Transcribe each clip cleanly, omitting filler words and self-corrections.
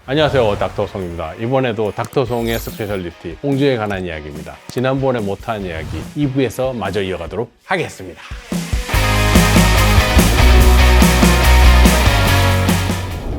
안녕하세요, 닥터송입니다. 이번에도 닥터송의 스페셜리티 홍조에 관한 이야기입니다. 지난번에 못한 이야기 2부에서 마저 이어가도록 하겠습니다.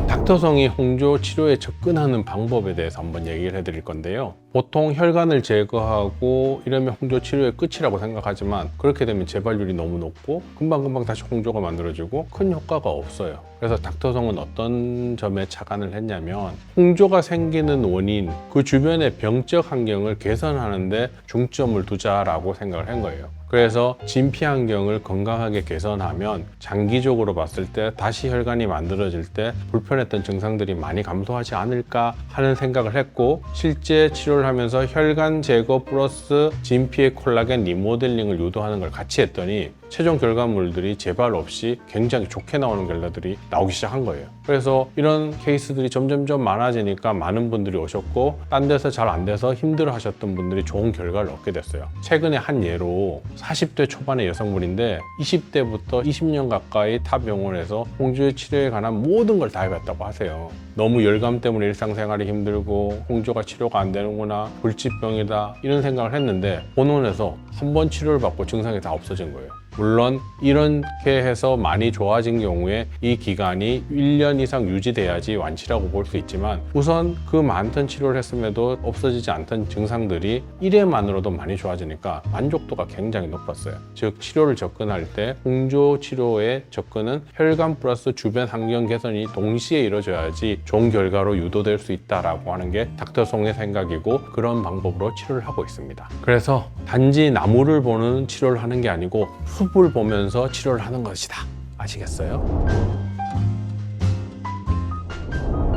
닥터송이 홍조 치료에 접근하는 방법에 대해서 한번 얘기를 해드릴 건데요. 보통 혈관을 제거하고 이러면 홍조 치료의 끝이라고 생각하지만 그렇게 되면 재발률이 너무 높고 금방금방 다시 홍조가 만들어지고 큰 효과가 없어요. 그래서 닥터송은 어떤 점에 착안을 했냐면 홍조가 생기는 원인, 그 주변의 병적 환경을 개선하는 데 중점을 두자라고 생각을 한 거예요. 그래서 진피 환경을 건강하게 개선하면 장기적으로 봤을 때 다시 혈관이 만들어질 때 불편했던 증상들이 많이 감소하지 않을까 하는 생각을 했고, 실제 치료를 하면서 혈관 제거 플러스 진피의 콜라겐 리모델링을 유도하는 걸 같이 했더니 최종 결과물들이 재발 없이 굉장히 좋게 나오는 결과들이 나오기 시작한 거예요. 그래서 이런 케이스들이 점점점 많아지니까 많은 분들이 오셨고, 딴 데서 잘 안 돼서 힘들어 하셨던 분들이 좋은 결과를 얻게 됐어요. 최근에 한 예로 40대 초반의 여성분인데 20대부터 20년 가까이 타 병원에서 홍조 치료에 관한 모든 걸 다 해봤다고 하세요. 너무 열감 때문에 일상생활이 힘들고 홍조가 치료가 안 되는구나, 불치병이다 이런 생각을 했는데 본원에서 한 번 치료를 받고 증상이 다 없어진 거예요. 물론 이렇게 해서 많이 좋아진 경우에 이 기간이 1년 이상 유지돼야지 완치라고 볼 수 있지만, 우선 그 많던 치료를 했음에도 없어지지 않던 증상들이 1회만으로도 많이 좋아지니까 만족도가 굉장히 높았어요. 즉 치료를 접근할 때 홍조 치료의 접근은 혈관 플러스 주변 환경 개선이 동시에 이루어져야지 좋은 결과로 유도될 수 있다라고 하는 게 닥터송의 생각이고, 그런 방법으로 치료를 하고 있습니다. 그래서 단지 나무를 보는 치료를 하는 게 아니고 숲을 보면서 치료를 하는 것이다. 아시겠어요?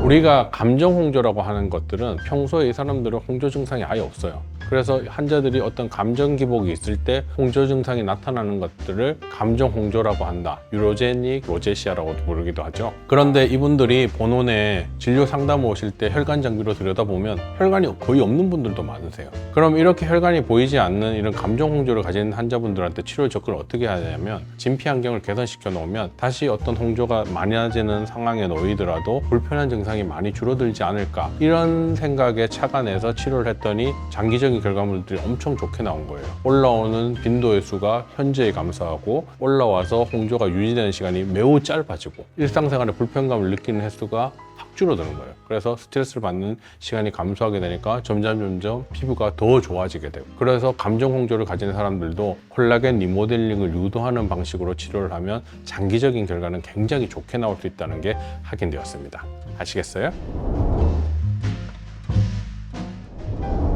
우리가 감정 홍조라고 하는 것들은 평소에 이 사람들은 홍조 증상이 아예 없어요. 그래서 환자들이 어떤 감정 기복이 있을 때 홍조 증상이 나타나는 것들을 감정 홍조라고 한다. 유로제닉 로제시아라고도 부르기도 하죠. 그런데 이분들이 본원에 진료 상담 오실 때 혈관 장비로 들여다보면 혈관이 거의 없는 분들도 많으세요. 그럼 이렇게 혈관이 보이지 않는 이런 감정 홍조를 가진 환자분들한테 치료 접근을 어떻게 하냐면, 진피 환경을 개선시켜 놓으면 다시 어떤 홍조가 많아지는 상황에 놓이더라도 불편한 증상이 많이 줄어들지 않을까, 이런 생각에 착안해서 치료를 했더니 장기적인 결과물들이 엄청 좋게 나온 거예요. 올라오는 빈도의 수가 현저히 감소하고 올라와서 홍조가 유지되는 시간이 매우 짧아지고 일상생활에 불편감을 느끼는 횟수가 확 줄어드는 거예요. 그래서 스트레스를 받는 시간이 감소하게 되니까 점점 피부가 더 좋아지게 되고, 그래서 감정 홍조를 가진 사람들도 콜라겐 리모델링을 유도하는 방식으로 치료를 하면 장기적인 결과는 굉장히 좋게 나올 수 있다는 게 확인되었습니다. 아시겠어요?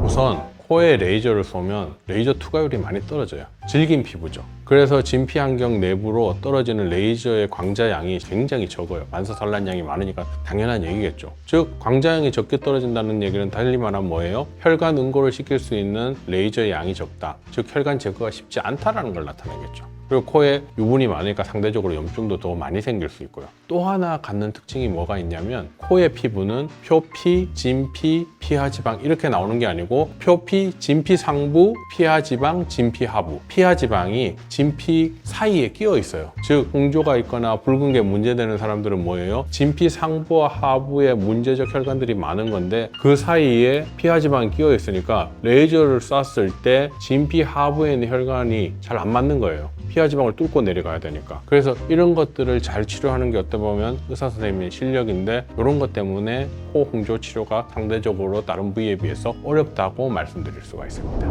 우선 코에 레이저를 쏘면 레이저 투과율이 많이 떨어져요. 질긴 피부죠. 그래서 진피 환경 내부로 떨어지는 레이저의 광자양이 굉장히 적어요. 만사산란량이 많으니까 당연한 얘기겠죠. 즉 광자양이 적게 떨어진다는 얘기는 달리 말하면 뭐예요? 혈관 응고를 시킬 수 있는 레이저의 양이 적다. 즉 혈관 제거가 쉽지 않다라는 걸 나타내겠죠. 그리고 코에 유분이 많으니까 상대적으로 염증도 더 많이 생길 수 있고요. 또 하나 갖는 특징이 뭐가 있냐면, 코의 피부는 표피, 진피, 피하지방 이렇게 나오는 게 아니고 표피, 진피 상부, 피하지방, 진피 하부. 피하지방이 진피 사이에 끼어 있어요. 즉 홍조가 있거나 붉은 게 문제되는 사람들은 뭐예요? 진피 상부와 하부에 문제적 혈관들이 많은 건데 그 사이에 피하지방이 끼어 있으니까 레이저를 쐈을 때 진피 하부에 있는 혈관이 잘 안 맞는 거예요. 피하지방을 뚫고 내려가야 되니까. 그래서 이런 것들을 잘 치료하는 게 어떻게 보면 의사 선생님의 실력인데, 이런 것 때문에 코 홍조 치료가 상대적으로 다른 부위에 비해서 어렵다고 말씀드릴 수가 있습니다.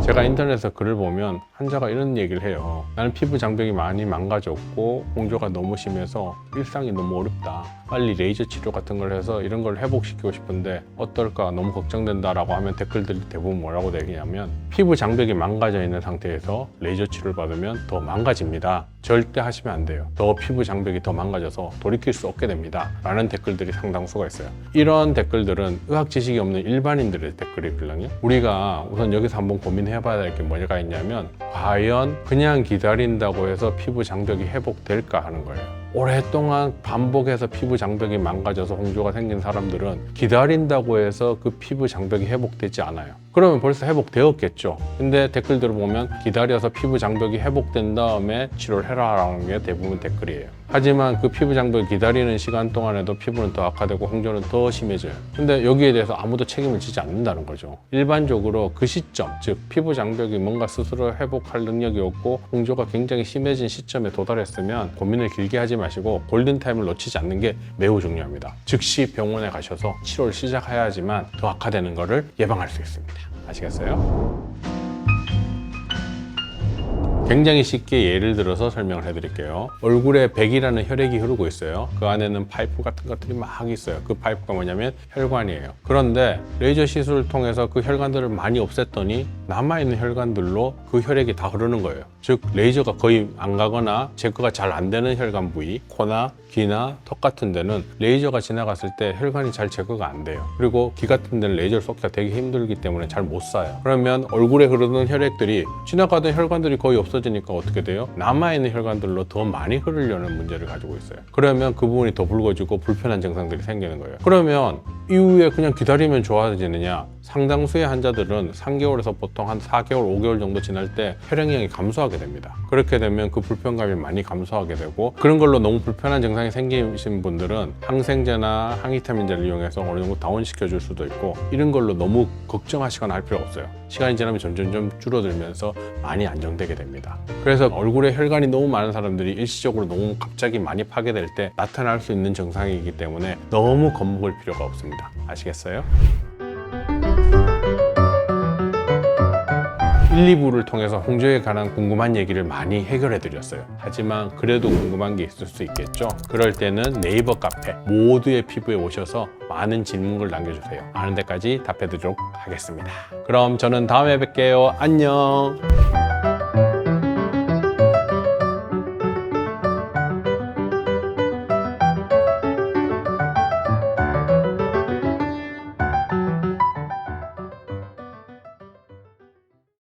제가 인터넷에서 글을 보면 환자가 이런 얘기를 해요. 나는 피부 장벽이 많이 망가졌고 홍조가 너무 심해서 일상이 너무 어렵다. 빨리 레이저 치료 같은 걸 해서 이런 걸 회복시키고 싶은데 어떨까, 너무 걱정된다라고 하면 댓글들이 대부분 뭐라고 되냐면, 피부 장벽이 망가져 있는 상태에서 레이저 치료를 받으면 더 망가집니다. 절대 하시면 안 돼요. 더 피부 장벽이 더 망가져서 돌이킬 수 없게 됩니다. 라는 댓글들이 상당수가 있어요. 이런 댓글들은 의학 지식이 없는 일반인들의 댓글이거든요. 우리가 우선 여기서 한번 고민해봐야 될 게 뭐가 있냐면, 과연 그냥 기다린다고 해서 피부 장벽이 회복될까 하는 거예요. 오랫동안 반복해서 피부 장벽이 망가져서 홍조가 생긴 사람들은 기다린다고 해서 그 피부 장벽이 회복되지 않아요. 그러면 벌써 회복되었겠죠. 근데 댓글들을 보면 기다려서 피부 장벽이 회복된 다음에 치료를 해라라는 게 대부분 댓글이에요. 하지만 그 피부 장벽을 기다리는 시간 동안에도 피부는 더 악화되고 홍조는 더 심해져요. 근데 여기에 대해서 아무도 책임을 지지 않는다는 거죠. 일반적으로 그 시점, 즉 피부 장벽이 뭔가 스스로 회복할 능력이 없고 홍조가 굉장히 심해진 시점에 도달했으면 고민을 길게 하지 마시고 골든타임을 놓치지 않는 게 매우 중요합니다. 즉시 병원에 가셔서 치료를 시작해야지만 더 악화되는 것을 예방할 수 있습니다. 아시겠어요? 굉장히 쉽게 예를 들어서 설명을 해드릴게요. 얼굴에 백이라는 혈액이 흐르고 있어요. 그 안에는 파이프 같은 것들이 막 있어요. 그 파이프가 뭐냐면 혈관이에요. 그런데 레이저 시술을 통해서 그 혈관들을 많이 없앴더니 남아있는 혈관들로 그 혈액이 다 흐르는 거예요. 즉 레이저가 거의 안 가거나 제거가 잘 안 되는 혈관 부위, 코나 귀나 턱 같은 데는 레이저가 지나갔을 때 혈관이 잘 제거가 안 돼요. 그리고 귀 같은 데는 레이저를 쏘기가 되게 힘들기 때문에 잘 못 쏴요. 그러면 얼굴에 흐르는 혈액들이 지나가던 혈관들이 거의 없어지니까 어떻게 돼요? 남아있는 혈관들로 더 많이 흐르려는 문제를 가지고 있어요. 그러면 그 부분이 더 붉어지고 불편한 증상들이 생기는 거예요. 그러면 이후에 그냥 기다리면 좋아지느냐? 상당수의 환자들은 3개월에서 보통 한 4개월, 5개월 정도 지날 때 혈액량이 감소하게 됩니다. 그렇게 되면 그 불편감이 많이 감소하게 되고 그런 걸로 너무 불편한 증상이 생기신 분들은 항생제나 항히스타민제를 이용해서 어느 정도 다운시켜 줄 수도 있고 이런 걸로 너무 걱정하시거나 할 필요 없어요. 시간이 지나면 점점 줄어들면서 많이 안정되게 됩니다. 그래서 얼굴에 혈관이 너무 많은 사람들이 일시적으로 너무 갑자기 많이 파괴될 때 나타날 수 있는 증상이기 때문에 너무 겁먹을 필요가 없습니다. 아시겠어요? 1, 2부를 통해서 홍조에 관한 궁금한 얘기를 많이 해결해 드렸어요. 하지만 그래도 궁금한 게 있을 수 있겠죠? 그럴 때는 네이버 카페 모두의 피부에 오셔서 많은 질문을 남겨주세요. 아는 데까지 답해 드리도록 하겠습니다. 그럼 저는 다음에 뵐게요. 안녕.